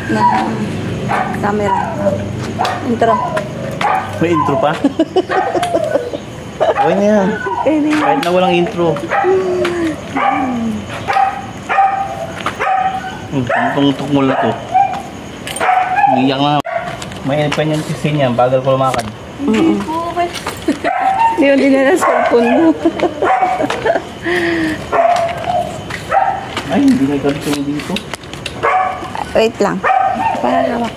na camera. Intro. May intro pa? Okay na yan. Kahit na walang intro. Itong tukmol na to. Iyak na. May inipin yung sisi niya. Bagal ko lumakad. Hindi mo dinala sa cellphone mo. Ay, hindi na ikaw dito. Wait lang. Para hawak.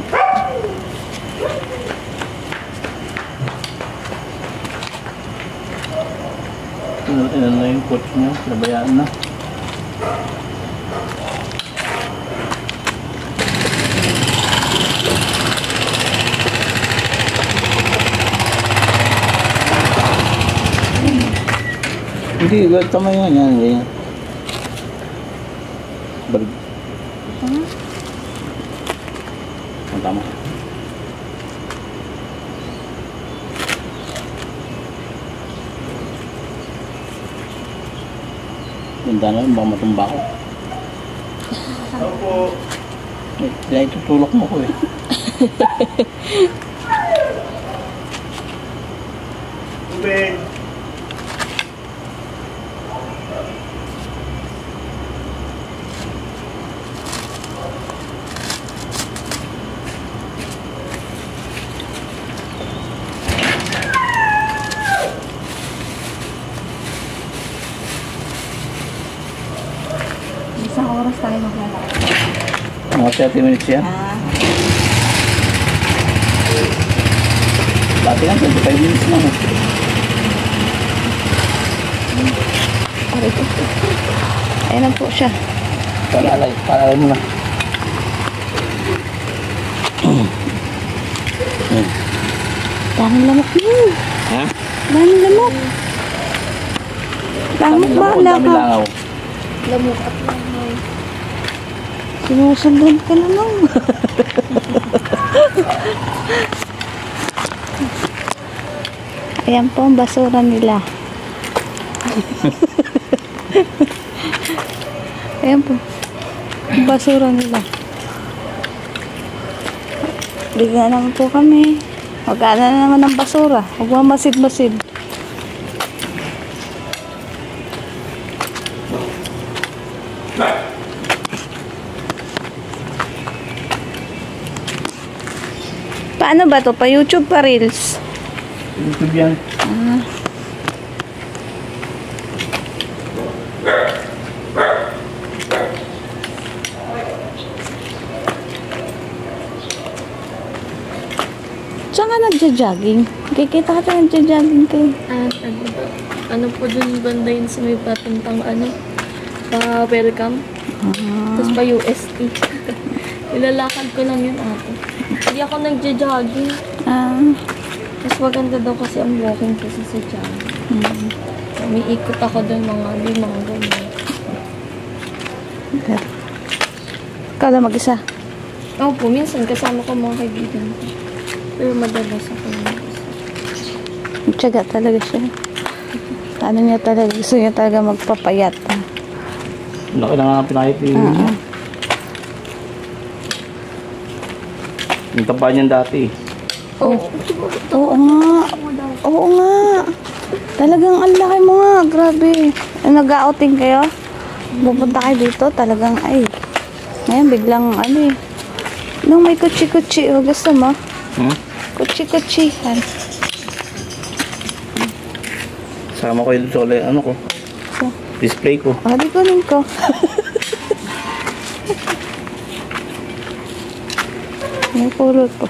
Tinutin na yung coach niya. Nabayaan na. Hindi, tama yan. Yan. Balik. Tama. Ganda na lang, baka matumba ko. Opo. Kaya itutulok mo ko eh. Tubig. Isang oras tayo maglalakad. Mga 30 minutes yan. Dati nga 25 minutes na. Ayan na po siya. Palalay mo na. Daming lamok yun. Ha? Daming lamok. Lamok ba? Daming langaw. Lamok at langaw. Sinusundan ka naman. Ayan po ang basura nila. Ayan po. Ang basura nila. Bigyan naman po kami. Magkana na naman ng basura. Huwag mo masid-masid. Paano ba to? Pa YouTube pa Reels? YouTube yan. Saan ka nagja-jogging? Kikita ka nagja-jogging kayo. Ano po dun banda yun sa may patintang pa-welcome. Tapos pa UST. Ilalakad ko lang yun ate. Hindi ako nagja-jogging. Mas maganda daw kasi ang walking kasi sa jogging. May ikot ako dun mga ganyan. Kala mag-isa? Po, minsan kasama ko mga kaibigan ko. Pero madalas ako mag-isa. Tiyaga talaga siya. Ano niya talaga, gusto niya talaga magpapayat. Laki na nga pinakit niya. Yung taba niyan dati. Oo nga. Oo nga. Talagang ang laki mo nga. Grabe. Nag-outing kayo? Pupunta kayo dito? Talagang ay. Ngayon biglang nung may kutsi-kutsi. Gusto mo? Kutsi-kutsi. Sama ko yung ko. Display ko. Di kunin ko. May pulot po.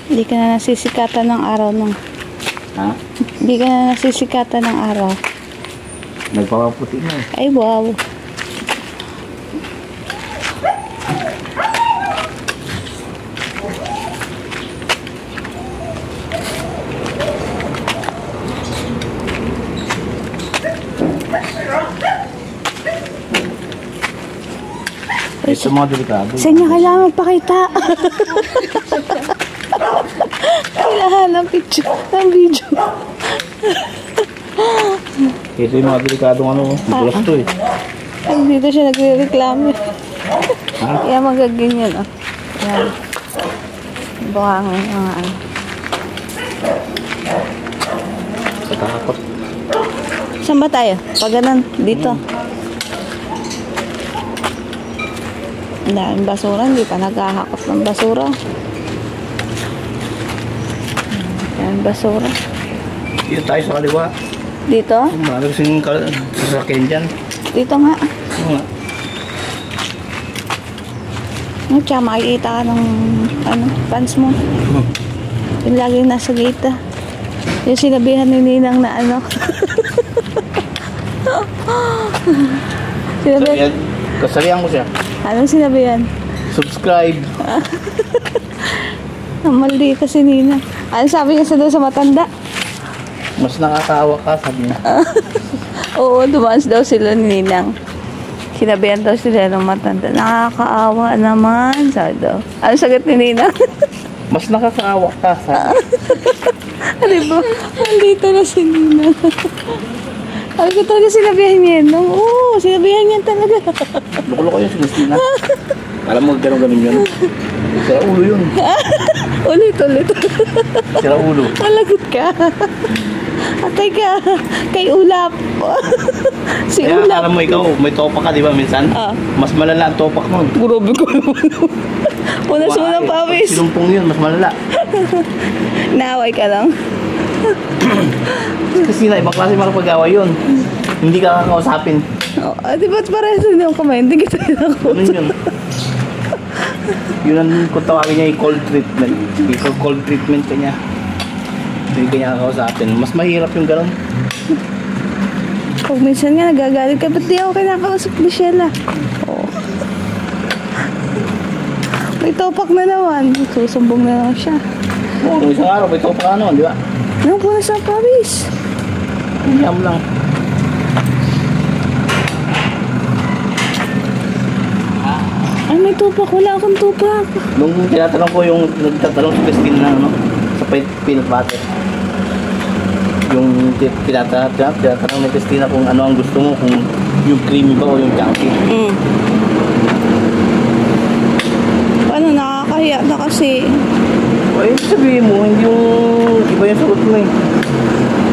Hindi ka na nasisikatan ng araw nung. Ha? Hindi ka na nasisikatan ng araw. Nagpapaputi na. Ay, wow. Ito mga delikado. Sa inyo kailangan magpakita. Kailangan ng picture, ng video. Ito yung mga delikadong ano, bulas to eh. Ay, dito siya nagre-reklamo. Kaya magaganyan, oh. Yan. Buhangin mga ano. Natakot. Saan ba tayo? Pag ganun, dito. Ang daming basura, hindi pa naghahakot ng basura. Yan, basura. Dito tayo sa kaliwa. Dito? Marami kasing sasakyan dyan. Dito nga. Oo nga. No, tsaka makikita ka ng ano, pants mo. Yung laging nasa gate. Yung sinabihan ni Ninang na ano. Sinabihan? Kasalihan ko siya. Anong sinabihan? Subscribe. Ang maldita si Ninang. Ano sabi niya sa doon sa matanda? Mas nakakaawa ka, sabi niya. Oo, dumaas daw sila ni Ninang. Sinabihan daw sila ng matanda. Nakakaawa naman, sabi daw. Ano sagot ni Ninang? Mas nakakaawa ka, sabi. Ano ba? Maldita na si Ninang. Sabi ko talaga sinabihan niya yun. Oo, sinabihan niya talaga. Loko-loko yun, sinisina. Alam mo, gano'n yun. Sira ulo yun. Ulit. Sira ulo. Malagot ka. Atay ka. Kay Ulap. Si Kaya Ulap. alam mo ikaw, may topak ka, di ba, minsan? Mas malala ang topak mo. Grabe ko naman. Unas mo ng pawis. Sinumpong yun, mas malala. Naaway ka lang. Kasi na, ibang klase makapag-away yun. Hindi ka kakausapin. Di ba't parehas din yung kamay? Hindi kita ako. Ganun yun. Yun ang kung tawagin niya yung cold treatment. Cold treatment ka niya. Hindi ka niya kakausapin. Mas mahirap yung gano'n. Pag minsan nga nagagalit ka, ba't di ako kinakausap ni Sheila? Oo. May topak na naman. Susumbong na naman siya. Oo, kung isang araw, may topak ka naman, di ba? Ano po na sa pawis? Hindi mo lang. Ay, may tupak. Wala akong tupak. Nung tinatanong ko yung nagtatanong si Christine na ano, sa peanut butter. Yung tinatanong ni Christina kung ano ang gusto mo, kung yung creamy ba o yung chunky. Paano, nakakahiya na kasi. Ay, sabihin mo, hindi yung iba yung sagot mo eh.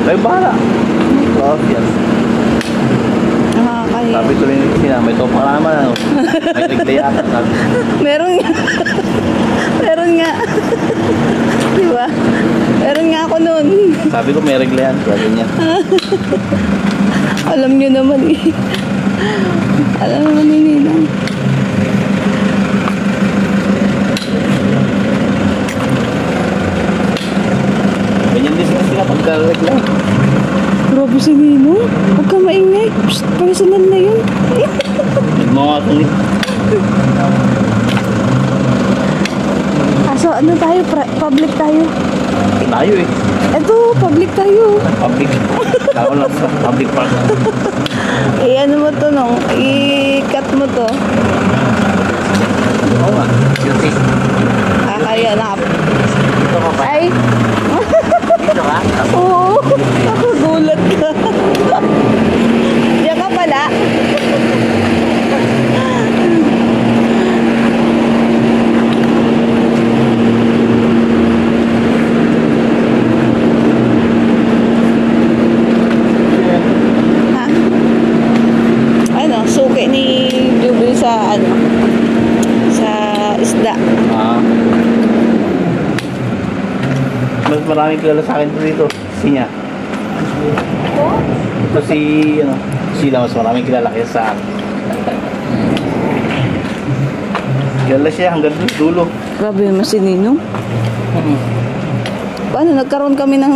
Ay, bahala. Oh, yes. Nakakahiya. Sabi ko rin ni Christina, may topa ka naman ano. May regle yata, sabi. Meron nga. Meron nga. Diba? Meron nga ako nun. Sabi ko may regle yan, sabi niya. Alam nyo naman eh. Alam naman ni Ninang. Ganyan din sila pagka-regle. Grabe si Ninong. Huwag ka maingay. Psst, personal na yun. Mga tulit. So ano tayo? Public tayo. Tayo eh. Eto, public tayo. Public. Tao lang sa public park. Ano mo to nung? I-cut mo to. Oo nga. Guilty. Kaya na. Dito ka pa. Ay! Dito ka? Oo! Nakagulat ka. Diyan ka pala. Ha? Ano? Suki ni Jubil sa ano? Sa isda. Mas maraming kilala sa akin dito. Sinya. Ito si, ano, sila mas maraming kilala kaya sa akin. Kilala siya hanggang dulo. Grabe naman si Ninong. Paano, nagkaroon kami ng,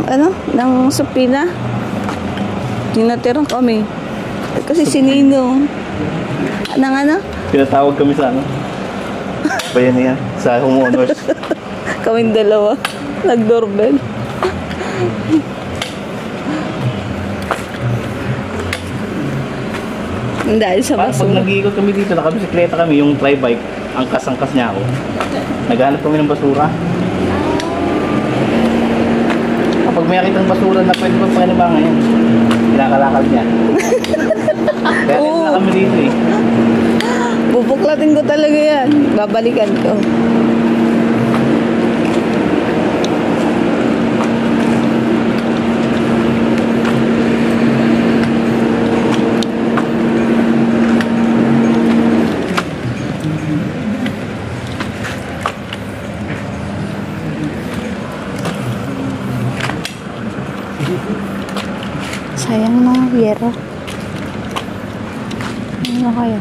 ano, ng supina. Tinatirang kami. Kasi si Ninong. Nang ano? Pinatawag kami sa ano. Bayan niya, sa homeowners. Kaming dalawa. Nag-doorbell. Dahil sa Pag basura. nag-iikot kami dito, nakabisikleta kami, yung tri-bike, angkas niya ako. Naghanap kami ng basura. Kapag may nakitang basura na pwede pa pakinabangan yan, kinakalakal niya. Kaya Oo. na kami dito eh. Pupuklatin ko talaga yan. Babalikan ko. Sayang na yero. Ano kaya?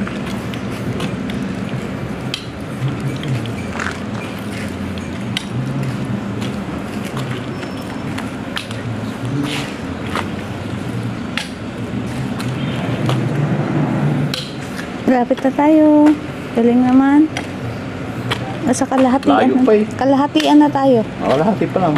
Lapit na tayo. Galing naman. Nasa kalahatian. Layo pa eh. Kalahatian na tayo. Wala, hati pa lang.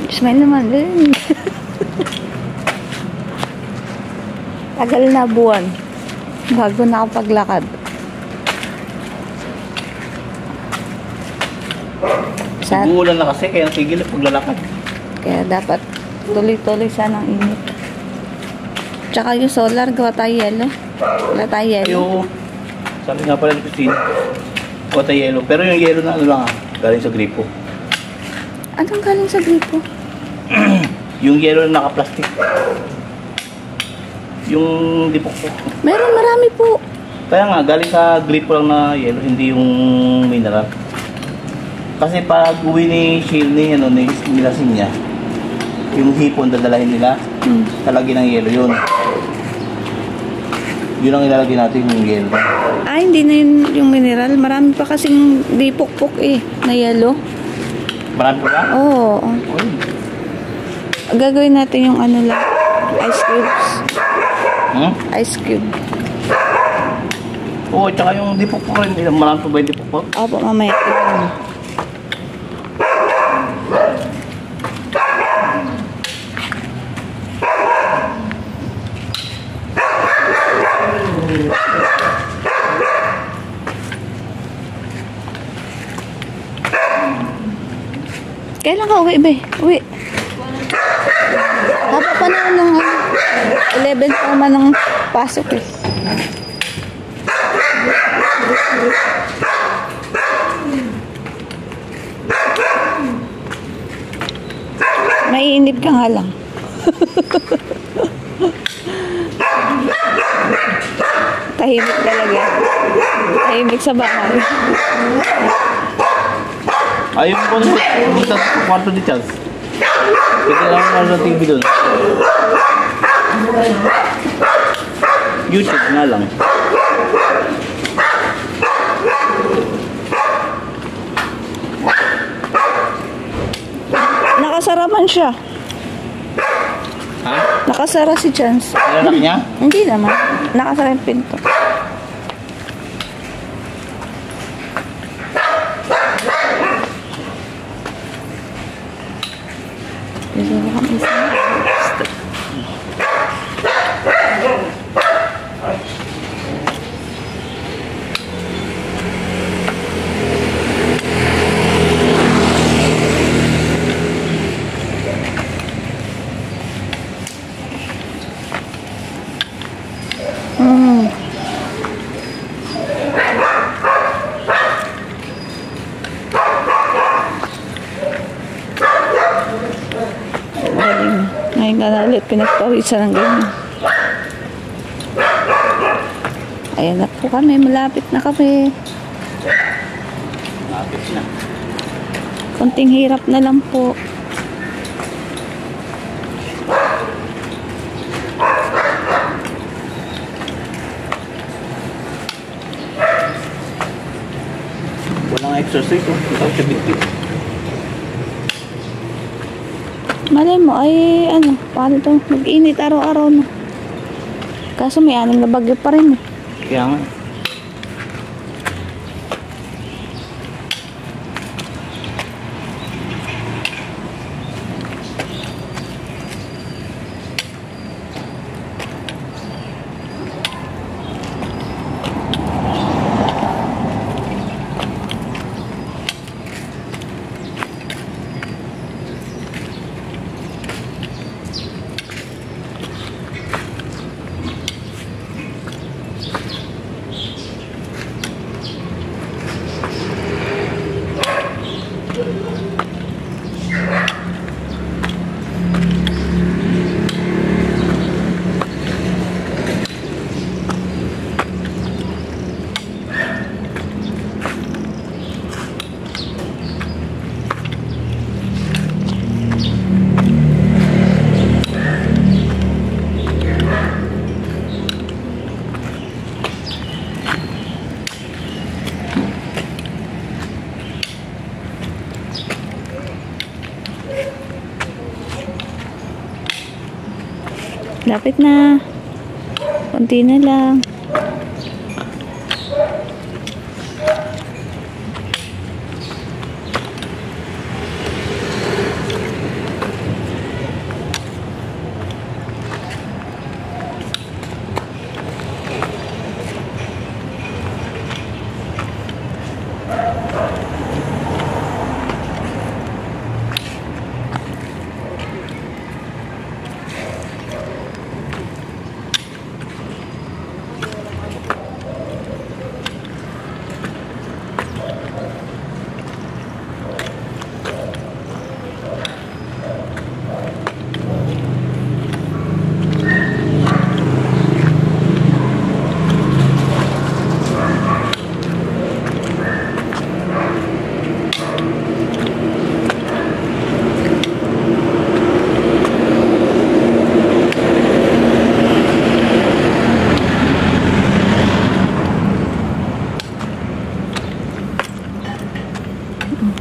Smile naman din. Tagal na buwan bago nakapaglakad. Sa, Ulan na kasi, kaya natigil ang paglalakad. kaya dapat tuloy-tuloy sana ang init. Tsaka yung solar, gawa tayo yelo. Wala tayo yelo. Yung, sabi nga pala ni Christine, kota yelo. Pero yung yelo na ano lang galing sa gripo. Anong galing sa gripo? Yung yelo na naka-plastic. Yung dipok po. Meron marami po. Kaya nga, galing sa gripo lang na yelo, hindi yung mineral. Kasi pag uwi ni Shirley, ano, nilasin niya, yung hipon dadalahin nila, talagyan ng yelo yun. Yun ang ilalagay natin, yung yelo. Ah, hindi na yun yung mineral. Marami pa kasing dipok-pok eh, na yelo. Marami pa ba? Oo. Uy. Gagawin natin yung ano lang, ice cubes. Hmm? Ice cube. Oo, tsaka yung dipok po rin. Marami pa ba yung dipok po? Opo, mamaya. Kailan ka uwi, be? Uwi. Haba pa naman ng 11 pa naman ng pasok eh. Maiinip ka nga lang. Tahimik talaga. Tahimik sa bahay. Ayun po sa kwarto ni Charles. Pwede lang ako ng TV doon. YouTube nga lang. Nakasara man siya. Ha? Nakasara si Chance. Nilalak niya? Hindi naman. Nakasara yung pinto. Dito ba kami isa? Galing. Ngayon ka na ulit pinagpawisan ng ganyan. Ayan na po kami. Malapit na kami. Lapit na. Konting hirap na lang po. Walang exercise, oh. Ikaw siya bigyan. Malay mo, ay ano, paano ito? Mag-init araw-araw na. Kaso may 6 na bagyo pa rin eh. Kaya nga. Lapit na. Konti na lang.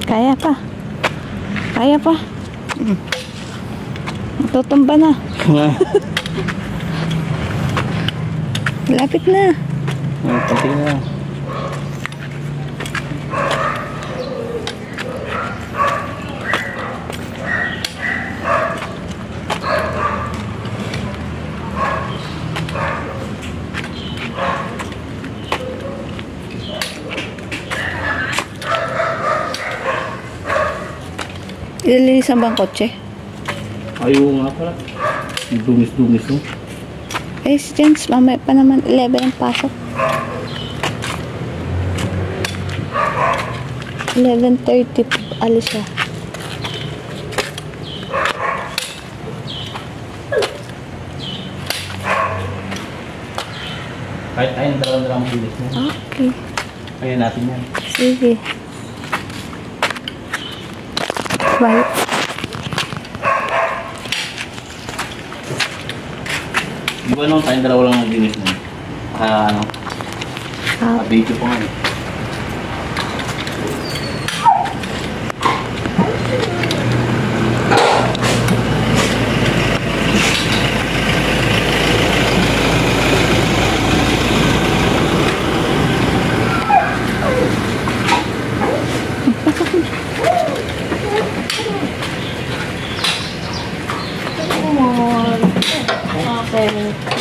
Kaya pa. Kaya pa. Tutumba na. Lapit na. Konti na lang. Ililisan bang kotse? Ayaw nga pala. Dumis-dumis, no? Eh, si Jens, mamaya pa naman 11 ang pasok. 11:30 alis siya. Kahit ayun, dalawa bilis mo. Okay. Kaya natin yan. Sige. Bye. Di ba nung tayong dalawa lang naglinis mo? Ano? Video po nga eh. Okay.